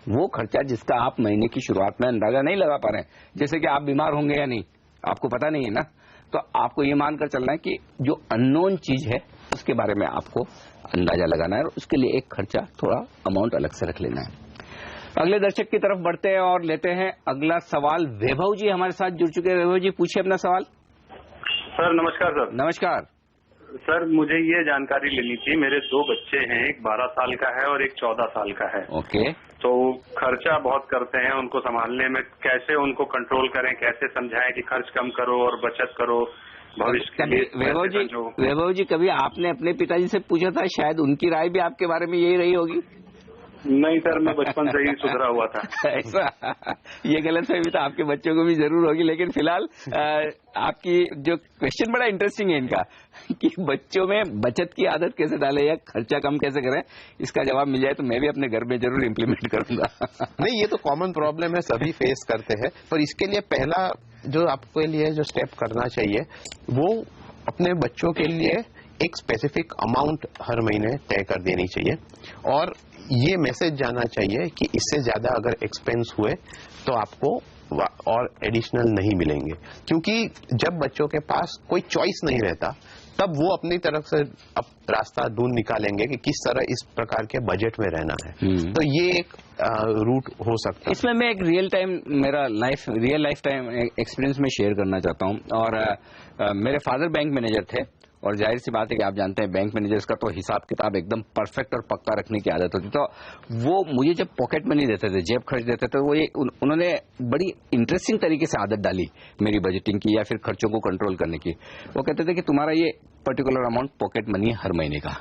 वो खर्चा जिसका आप महीने की शुरुआत में अंदाजा नहीं लगा पा रहे हैं, जैसे कि आप बीमार होंगे या नहीं आपको पता नहीं है ना, तो आपको ये मानकर चलना है कि जो अननोन चीज है उसके बारे में आपको अंदाजा लगाना है और उसके लिए एक खर्चा थोड़ा अमाउंट अलग से रख लेना है। अगले दर्शक की तरफ बढ़ते हैं और लेते हैं अगला सवाल। वैभव जी हमारे साथ जुड़ चुके हैं। वैभव जी पूछिए अपना सवाल। सर नमस्कार। सर नमस्कार सर, मुझे ये जानकारी लेनी थी। मेरे 2 बच्चे हैं, एक 12 साल का है और एक 14 साल का है। ओके। तो खर्चा बहुत करते हैं, उनको संभालने में कैसे उनको कंट्रोल करें, कैसे समझाएं कि खर्च कम करो और बचत करो भविष्य के लिए। वैभव जी कभी आपने अपने पिताजी से पूछा था? शायद उनकी राय भी आपके बारे में यही रही होगी। नहीं सर, मैं बचपन से ही सुधरा हुआ था। ऐसा ये गलतफहमी तो आपके बच्चों को भी जरूर होगी, लेकिन फिलहाल आपकी जो क्वेश्चन बड़ा इंटरेस्टिंग है इनका कि बच्चों में बचत की आदत कैसे डालें या खर्चा कम कैसे करें, इसका जवाब मिल जाए तो मैं भी अपने घर में जरूर इम्प्लीमेंट करूंगा। नहीं, ये तो कॉमन प्रॉब्लम है, सभी फेस करते हैं। पर इसके लिए पहला जो आपके लिए जो स्टेप करना चाहिए वो अपने बच्चों के लिए एक स्पेसिफिक अमाउंट हर महीने तय कर देनी चाहिए, और ये मैसेज जाना चाहिए कि इससे ज्यादा अगर एक्सपेंस हुए तो आपको और एडिशनल नहीं मिलेंगे। क्योंकि जब बच्चों के पास कोई चॉइस नहीं रहता तब वो अपनी तरफ से अब रास्ता ढूंढ निकालेंगे कि किस तरह इस प्रकार के बजट में रहना है। तो ये एक रूट हो सकता है। इसमें मैं एक मेरा रियल लाइफ टाइम एक्सपीरियंस में शेयर करना चाहता हूँ। और मेरे फादर बैंक मैनेजर थे, और जाहिर सी बात है कि आप जानते हैं बैंक मैनेजर्स का तो हिसाब किताब एकदम परफेक्ट और पक्का रखने की आदत होती। तो वो मुझे जब पॉकेट मनी देते थे, जेब खर्च देते थे, वो ये उन्होंने बड़ी इंटरेस्टिंग तरीके से आदत डाली मेरी बजटिंग की या फिर खर्चों को कंट्रोल करने की। वो कहते थे कि तुम्हारा ये पर्टिकुलर अमाउंट पॉकेट मनी है हर महीने का,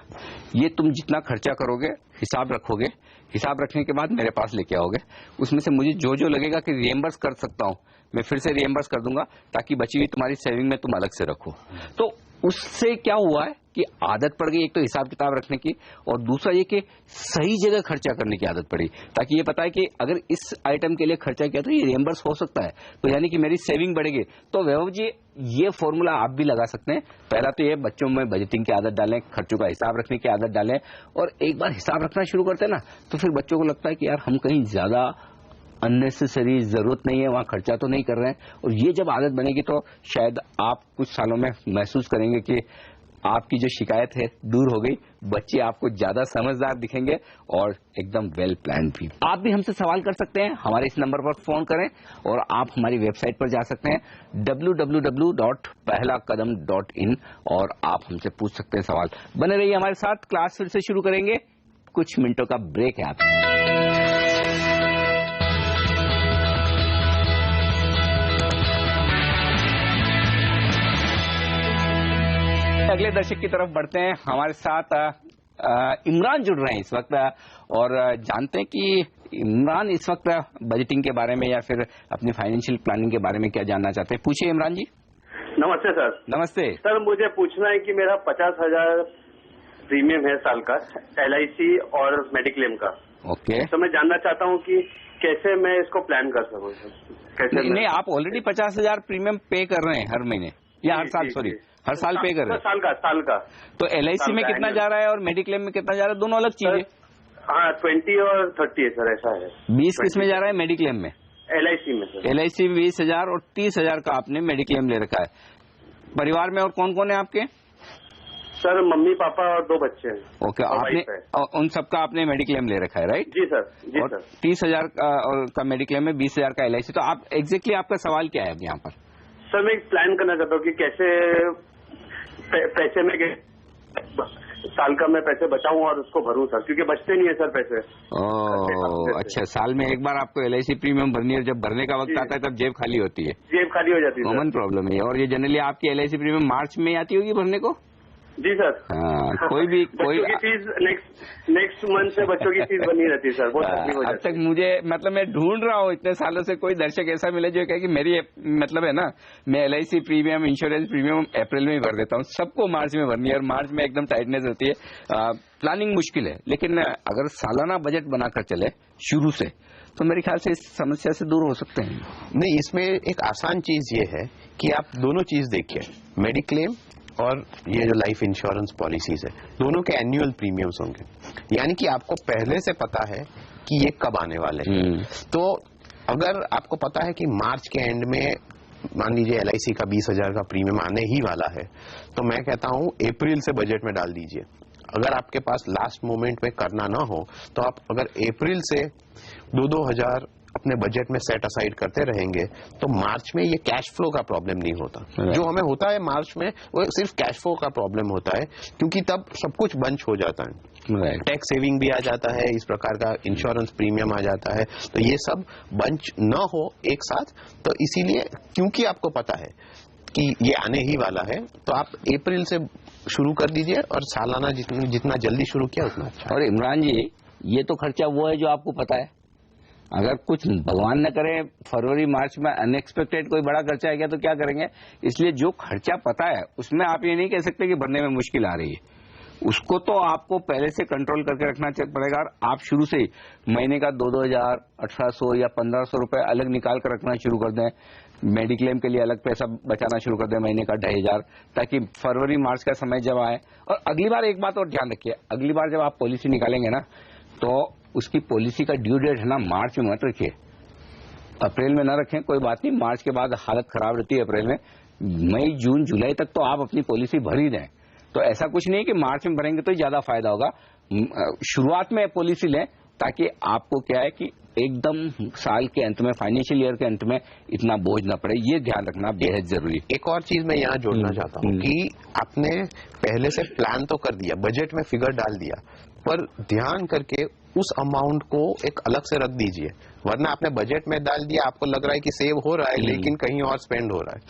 ये तुम जितना खर्चा करोगे हिसाब रखोगे, हिसाब रखने के बाद मेरे पास लेके आओगे, उसमें से मुझे जो जो लगेगा कि रिएम्बर्स कर सकता हूं मैं फिर से रिएम्बर्स कर दूंगा, ताकि बची हुई तुम्हारी सेविंग में तुम अलग से रखो। तो उससे क्या हुआ है कि आदत पड़ गई, एक तो हिसाब किताब रखने की, और दूसरा ये कि सही जगह खर्चा करने की आदत पड़ी, ताकि ये पता है कि अगर इस आइटम के लिए खर्चा किया तो ये रिएम्बर्स हो सकता है, तो यानी कि मेरी सेविंग बढ़ेगी। तो वैभव जी, ये फॉर्मूला आप भी लगा सकते हैं। पहला तो ये बच्चों में बजटिंग की आदत डालें, खर्चों का हिसाब रखने की आदत डालें, और एक बार हिसाब रखना शुरू करते हैं ना, तो फिर बच्चों को लगता है कि यार हम कहीं ज्यादा अननेसेसरी, जरूरत नहीं है वहां खर्चा तो नहीं कर रहे हैं। और ये जब आदत बनेगी तो शायद आप कुछ सालों में महसूस करेंगे कि आपकी जो शिकायत है दूर हो गई, बच्चे आपको ज्यादा समझदार दिखेंगे और एकदम वेल प्लान भी। आप भी हमसे सवाल कर सकते हैं, हमारे इस नंबर पर फोन करें, और आप हमारी वेबसाइट पर जा सकते हैं www.pehlakadam.in, और आप हमसे पूछ सकते हैं सवाल। बने रहिए हमारे साथ, क्लास फिर से शुरू करेंगे, कुछ मिनटों का ब्रेक है आप। अगले दर्शक की तरफ बढ़ते हैं। हमारे साथ इमरान जुड़ रहे हैं इस वक्त, और जानते हैं कि इमरान इस वक्त बजटिंग के बारे में या फिर अपनी फाइनेंशियल प्लानिंग के बारे में क्या जानना चाहते हैं। पूछिए इमरान जी। नमस्ते सर। नमस्ते सर, मुझे पूछना है कि मेरा 50,000 प्रीमियम है साल का, LIC और मेडिक्लेम का। ओके। तो मैं जानना चाहता हूँ कि कैसे मैं इसको प्लान कर सकूँ सर। कैसे नहीं, आप ऑलरेडी 50,000 प्रीमियम पे कर रहे हैं हर महीने या हर साल, सॉरी हर साल पे कर रहे हैं। साल का। तो LIC में कितना जा रहा है और मेडिक्लेम में कितना जा रहा है, दोनों अलग चीजें। हाँ, 20 और 30 है सर, ऐसा है। 20 किस में जा रहा है? मेडिक्लेम में। LIC में सर। LIC में 20,000 और 30,000 का आपने मेडिक्लेम ले रखा है। परिवार में और कौन कौन है आपके? सर, मम्मी पापा और 2 बच्चे हैं। ओके, आपने उन सबका आपने मेडिक्लेम ले रखा है, राइट? जी सर, जी और सर। 30,000 का मेडिक्लेम में 20,000 का LIC। तो आप एग्जैक्टली आपका सवाल क्या है अब यहाँ पर? सर, मैं प्लान करना चाहता हूँ कि कैसे पैसे में साल का मैं पैसे बचाऊं और उसको भरूं सर, क्योंकि बचते नहीं है सर पैसे। अच्छा, साल में एक बार आपको LIC प्रीमियम भरनी है, जब भरने का वक्त आता है तब जेब खाली होती है। जेब खाली हो जाती है, कॉमन प्रॉब्लम है। और ये जनरली आपकी LIC प्रीमियम मार्च में आती होगी भरने को? जी सर। हाँ, कोई फीस नेक्स्ट मंथ से बच्चों की फीस बनी रहती है सर, बहुत तकलीफ हो जाती है। अब तक मुझे मतलब मैं ढूंढ रहा हूँ इतने सालों से कोई दर्शक ऐसा मिले जो कहे कि मेरी मतलब है ना, मैं LIC प्रीमियम, इंश्योरेंस प्रीमियम अप्रैल में ही भर देता हूँ, सबको मार्च में भरनी है, और मार्च में एकदम टाइटनेस होती है। प्लानिंग मुश्किल है, लेकिन अगर सालाना बजट बनाकर चले शुरू से, तो मेरे ख्याल से इस समस्या से दूर हो सकते हैं। नहीं, इसमें एक आसान चीज ये है कि आप दोनों चीज देखिए, मेडिक्लेम और ये जो लाइफ इंश्योरेंस पॉलिसीज है, दोनों के एनुअल प्रीमियम्स होंगे, यानी कि आपको पहले से पता है कि ये कब आने वाले हैं। तो अगर आपको पता है कि मार्च के एंड में मान लीजिए LIC का 20,000 का प्रीमियम आने ही वाला है, तो मैं कहता हूं अप्रैल से बजट में डाल दीजिए। अगर आपके पास लास्ट मोमेंट में करना ना हो, तो आप अगर अप्रैल से 2-2 हजार अपने बजट में सेट असाइड करते रहेंगे, तो मार्च में ये कैश फ्लो का प्रॉब्लम नहीं होता। जो हमें होता है मार्च में, वो सिर्फ कैश फ्लो का प्रॉब्लम होता है, क्योंकि तब सब कुछ बंच हो जाता है। टैक्स सेविंग भी आ जाता है, इस प्रकार का इंश्योरेंस प्रीमियम आ जाता है, तो ये सब बंच न हो एक साथ। तो इसीलिए, क्योंकि आपको पता है कि ये आने ही वाला है, तो आप अप्रैल से शुरू कर दीजिए, और सालाना जितना जल्दी शुरू किया उतना अच्छा। और इमरान जी, ये तो खर्चा वो है जो आपको पता है। अगर कुछ भगवान न करे फरवरी मार्च में अनएक्सपेक्टेड कोई बड़ा खर्चा आ गया तो क्या करेंगे? इसलिए जो खर्चा पता है उसमें आप ये नहीं कह सकते कि भरने में मुश्किल आ रही है, उसको तो आपको पहले से कंट्रोल करके रखना पड़ेगा। और आप शुरू से ही महीने का 2,000, 1,800 या 1,500 रुपए अलग निकाल कर रखना शुरू कर दें। मेडिक्लेम के लिए अलग पैसा बचाना शुरू कर दें, महीने का 2,500, ताकि फरवरी मार्च का समय जब आए। और अगली बार एक बात और ध्यान रखिए, अगली बार जब आप पॉलिसी निकालेंगे ना, तो उसकी पॉलिसी का ड्यू डेट है ना, मार्च में मत रखिए, अप्रैल में ना रखें, कोई बात नहीं, मार्च के बाद हालत खराब रहती है अप्रैल में, मई जून जुलाई तक तो आप अपनी पॉलिसी भर ही दें। तो ऐसा कुछ नहीं है कि मार्च में भरेंगे तो ज्यादा फायदा होगा, शुरुआत में पॉलिसी लें, ताकि आपको क्या है कि एकदम साल के अंत में, फाइनेंशियल ईयर के अंत में इतना बोझ ना पड़े। ये ध्यान रखना बेहद जरूरी। एक और चीज मैं यहाँ जोड़ना चाहता हूँ कि आपने पहले से प्लान तो कर दिया, बजट में फिगर डाल दिया, पर ध्यान करके उस अमाउंट को एक अलग से रख दीजिए, वरना आपने बजट में डाल दिया, आपको लग रहा है कि सेव हो रहा है, लेकिन कहीं और स्पेंड हो रहा है।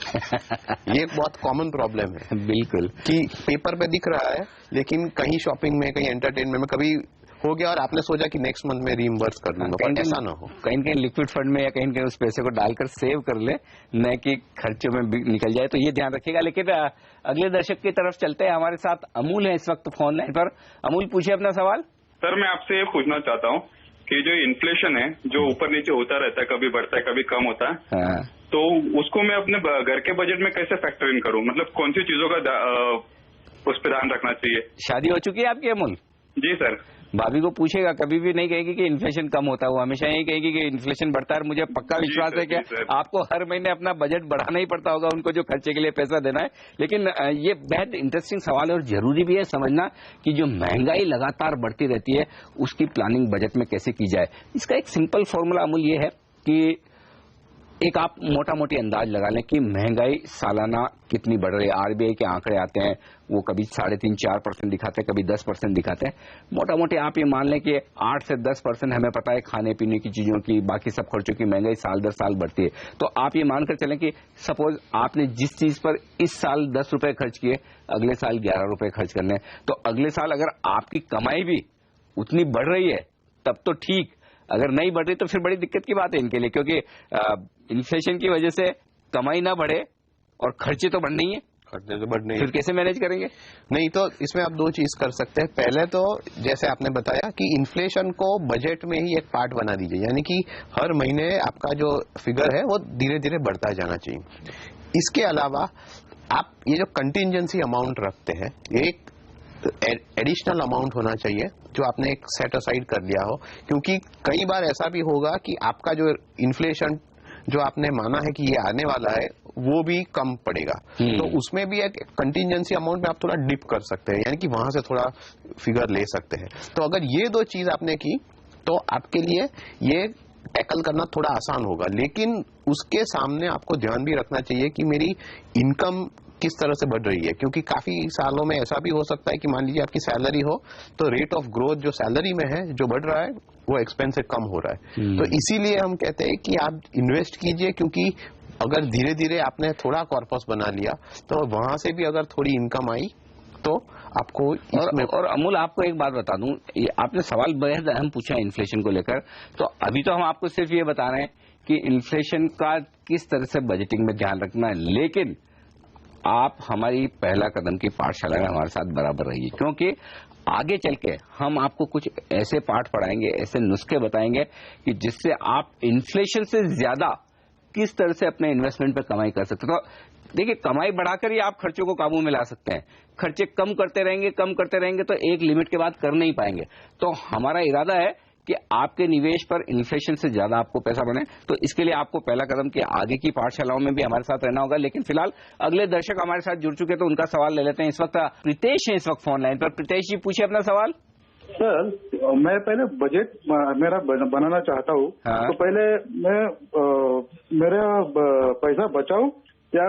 ये एक बहुत कॉमन प्रॉब्लम है। बिल्कुल, कि पेपर पे दिख रहा है, लेकिन कहीं शॉपिंग में, कहीं एंटरटेनमेंट में, कभी हो गया और आपने सोचा कि नेक्स्ट मंथ में रीइंबर्स कर लूंगा, पर ऐसा ना हो। कहीं कहीं लिक्विड फंड में या कहीं कहीं उस पैसे को डालकर सेव कर ले, न कि खर्चों में निकल जाए, तो ये ध्यान रखिएगा। लेकिन अगले दर्शक की तरफ चलते हैं। हमारे साथ अमूल है इस वक्त फोन लाइन पर। अमूल, पूछिए अपना सवाल। सर, मैं आपसे ये पूछना चाहता हूँ कि जो इन्फ्लेशन है, जो ऊपर नीचे होता रहता है, कभी बढ़ता है कभी कम होता है, हाँ। तो उसको मैं अपने घर के बजट में कैसे फैक्टर इन करूँ? मतलब कौन सी चीजों का उस पर ध्यान रखना चाहिए? शादी हो चुकी है आपकी अमूल? जी सर। भाभी को पूछेगा, कभी भी नहीं कहेगी कि इन्फ्लेशन कम होता है, वो हमेशा यही कहेगी कि इन्फ्लेशन बढ़ता है। और मुझे पक्का विश्वास है कि आपको हर महीने अपना बजट बढ़ाना ही पड़ता होगा, उनको जो खर्चे के लिए पैसा देना है। लेकिन ये बेहद इंटरेस्टिंग सवाल है और जरूरी भी है समझना कि जो महंगाई लगातार बढ़ती रहती है उसकी प्लानिंग बजट में कैसे की जाए। इसका एक सिंपल फॉर्मूला अमूल ये है कि एक आप मोटा मोटी अंदाज लगा लें कि महंगाई सालाना कितनी बढ़ रही है। आरबीआई के आंकड़े आते हैं, वो कभी 3.5-4% दिखाते हैं, कभी 10% दिखाते हैं। मोटा मोटी आप ये मान लें कि 8 से 10% हमें पता है खाने पीने की चीजों की, बाकी सब खर्चों की महंगाई साल दर साल बढ़ती है। तो आप ये मानकर चलें कि सपोज आपने जिस चीज पर इस साल 10 रुपए खर्च किए, अगले साल 11 रुपए खर्च करने, तो अगले साल अगर आपकी कमाई भी उतनी बढ़ रही है तब तो ठीक, अगर नहीं बढ़ रही तो फिर बड़ी दिक्कत की बात है इनके लिए, क्योंकि इन्फ्लेशन की वजह से कमाई ना बढ़े और खर्चे तो बढ़ने ही है, खर्चे तो बढ़ने ही, फिर कैसे मैनेज करेंगे? नहीं, तो इसमें आप दो चीज कर सकते हैं। पहले तो जैसे आपने बताया कि इन्फ्लेशन को बजट में ही एक पार्ट बना दीजिए, यानी कि हर महीने आपका जो फिगर है वो धीरे धीरे बढ़ता जाना चाहिए। इसके अलावा आप ये जो कंटिजेंसी अमाउंट रखते हैं, एक एडिशनल अमाउंट होना चाहिए जो आपने एक सेट असाइड कर लिया हो, क्योंकि कई बार ऐसा भी होगा कि आपका जो इन्फ्लेशन जो आपने माना है कि ये आने वाला है वो भी कम पड़ेगा, तो उसमें भी एक कंटिजेंसी अमाउंट में आप थोड़ा डिप कर सकते हैं, यानी कि वहां से थोड़ा फिगर ले सकते हैं। तो अगर ये दो चीज आपने की तो आपके लिए ये टैकल करना थोड़ा आसान होगा। लेकिन उसके सामने आपको ध्यान भी रखना चाहिए कि मेरी इनकम किस तरह से बढ़ रही है, क्योंकि काफी सालों में ऐसा भी हो सकता है कि मान लीजिए आपकी सैलरी हो तो रेट ऑफ ग्रोथ जो सैलरी में है जो बढ़ रहा है वो एक्सपेंस से कम हो रहा है। तो इसीलिए हम कहते हैं कि आप इन्वेस्ट कीजिए, क्योंकि अगर धीरे धीरे आपने थोड़ा कॉर्पस बना लिया तो वहां से भी अगर थोड़ी इनकम आई तो आपको और अमूल, आपको एक बात बता दूं, आपने सवाल बेहद अहम पूछा इन्फ्लेशन को लेकर। तो अभी तो हम आपको सिर्फ ये बता रहे हैं कि इन्फ्लेशन का किस तरह से बजटिंग में ध्यान रखना है, लेकिन आप हमारी पहला कदम की पाठशाला में हमारे साथ बराबर रहिए, क्योंकि आगे चल के हम आपको कुछ ऐसे पाठ पढ़ाएंगे, ऐसे नुस्खे बताएंगे कि जिससे आप इन्फ्लेशन से ज्यादा किस तरह से अपने इन्वेस्टमेंट पे कमाई कर सकते हो। तो देखिए, कमाई बढ़ाकर ही आप खर्चों को काबू में ला सकते हैं। खर्चे कम करते रहेंगे तो एक लिमिट के बाद कर नहीं पाएंगे। तो हमारा इरादा है कि आपके निवेश पर इन्फ्लेशन से ज्यादा आपको पैसा बने। तो इसके लिए आपको पहला कदम की आगे की पाठशालाओं में भी हमारे साथ रहना होगा। लेकिन फिलहाल अगले दर्शक हमारे साथ जुड़ चुके तो उनका सवाल ले लेते हैं। इस वक्त प्रीतेश है इस वक्त फोन लाइन पर। प्रीतेश जी, पूछिए अपना सवाल। सर, मैं पहले बजट मेरा बनाना चाहता हूँ। हाँ। तो पहले मैं मेरा पैसा बचाऊं या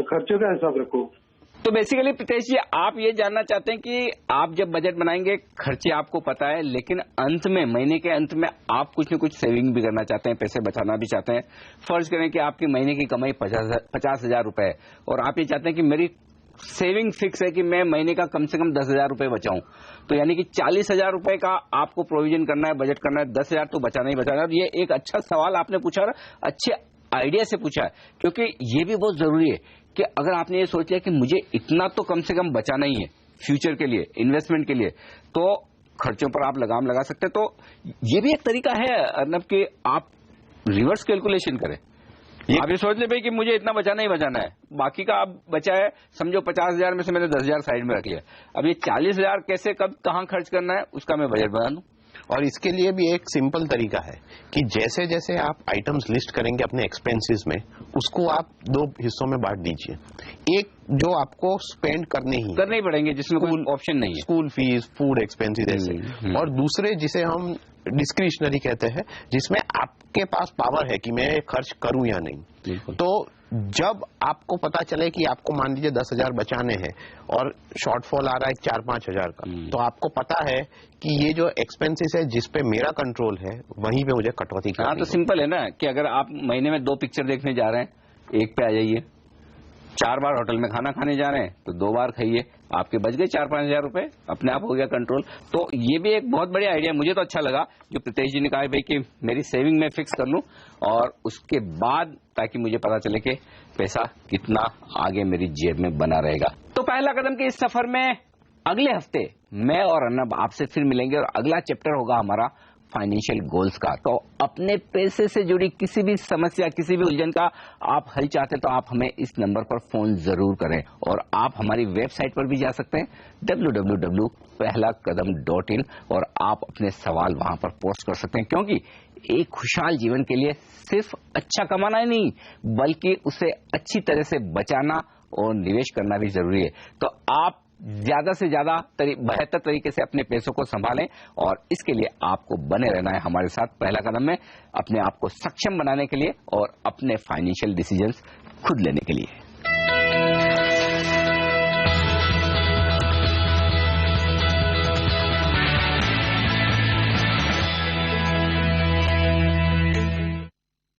खर्चे का हिसाब रखूं? तो बेसिकली प्रीतेश जी, आप ये जानना चाहते हैं कि आप जब बजट बनाएंगे, खर्चे आपको पता है, लेकिन अंत में, महीने के अंत में आप कुछ न कुछ सेविंग भी करना चाहते हैं, पैसे बचाना भी चाहते हैं। फर्ज करें कि आपकी महीने की कमाई 50,000 रुपए है और आप ये चाहते हैं कि मेरी सेविंग फिक्स है कि मैं महीने का कम से कम 10,000 रुपए बचाऊं। तो यानी कि 40,000 रुपए का आपको प्रोविजन करना है, बजट करना है, 10,000 तो बचाना ही बचाना है। और ये एक अच्छा सवाल आपने पूछा और अच्छे आइडिया से पूछा है, क्योंकि ये भी बहुत जरूरी है कि अगर आपने ये सोच लिया कि मुझे इतना तो कम से कम बचाना ही है फ्यूचर के लिए, इन्वेस्टमेंट के लिए, तो खर्चों पर आप लगाम लगा सकते हैं। तो ये भी एक तरीका है अर्नब कि आप रिवर्स कैलकुलेशन करें। आप ये सोच ले भाई कि मुझे इतना बचाना ही बचाना है, बाकी का आप बचाए, समझो 50,000 में से मैंने 10,000 साइड में रख लिया, अब ये 40,000 कैसे कब कहां खर्च करना है उसका मैं बजट बना दूं। और इसके लिए भी एक सिंपल तरीका है कि जैसे जैसे आप आइटम्स लिस्ट करेंगे अपने एक्सपेंसेस में, उसको आप दो हिस्सों में बांट दीजिए। एक जो आपको स्पेंड करने ही पड़ेंगे, जिसमें कोई ऑप्शन नहीं है, स्कूल फीस, फूड एक्सपेंसेस ऐसे, और दूसरे जिसे हम डिस्क्रिशनरी कहते हैं, जिसमें आपके पास पावर है कि मैं खर्च करूं या नहीं। तो जब आपको पता चले कि आपको मान लीजिए 10,000 बचाने हैं और शॉर्टफॉल आ रहा है 4-5 हजार का, तो आपको पता है कि ये जो एक्सपेंसेस है जिस पे मेरा कंट्रोल है वहीं पे मुझे कटौती करनी है। तो सिंपल है ना कि अगर आप महीने में 2 पिक्चर देखने जा रहे हैं, एक पे आ जाइए, 4 बार होटल में खाना खाने जा रहे हैं तो 2 बार खाइए, आपके बच गए 4-5 हजार रुपए, अपने आप हो गया कंट्रोल। तो ये भी एक बहुत बढ़िया आइडिया मुझे तो अच्छा लगा जो प्रीतेश जी ने कहा भाई कि मेरी सेविंग में फिक्स कर लूं और उसके बाद ताकि मुझे पता चले कि पैसा कितना आगे मेरी जेब में बना रहेगा। तो पहला कदम के इस सफर में अगले हफ्ते मैं और अर्नब आपसे फिर मिलेंगे और अगला चैप्टर होगा हमारा फाइनेंशियल गोल्स का। तो अपने पैसे से जुड़ी किसी भी समस्या, किसी भी उलझन का आप हल चाहते हैं तो आप हमें इस नंबर पर फोन जरूर करें और आप हमारी वेबसाइट पर भी जा सकते हैं www.pehlakadam.in और आप अपने सवाल वहां पर पोस्ट कर सकते हैं, क्योंकि एक खुशहाल जीवन के लिए सिर्फ अच्छा कमाना ही नहीं बल्कि उसे अच्छी तरह से बचाना और निवेश करना भी जरूरी है। तो आप ज्यादा से ज्यादा बेहतर तरीके से अपने पैसों को संभालें और इसके लिए आपको बने रहना है हमारे साथ पहला कदम में, अपने आप को सक्षम बनाने के लिए और अपने फाइनेंशियल डिसीजंस खुद लेने के लिए।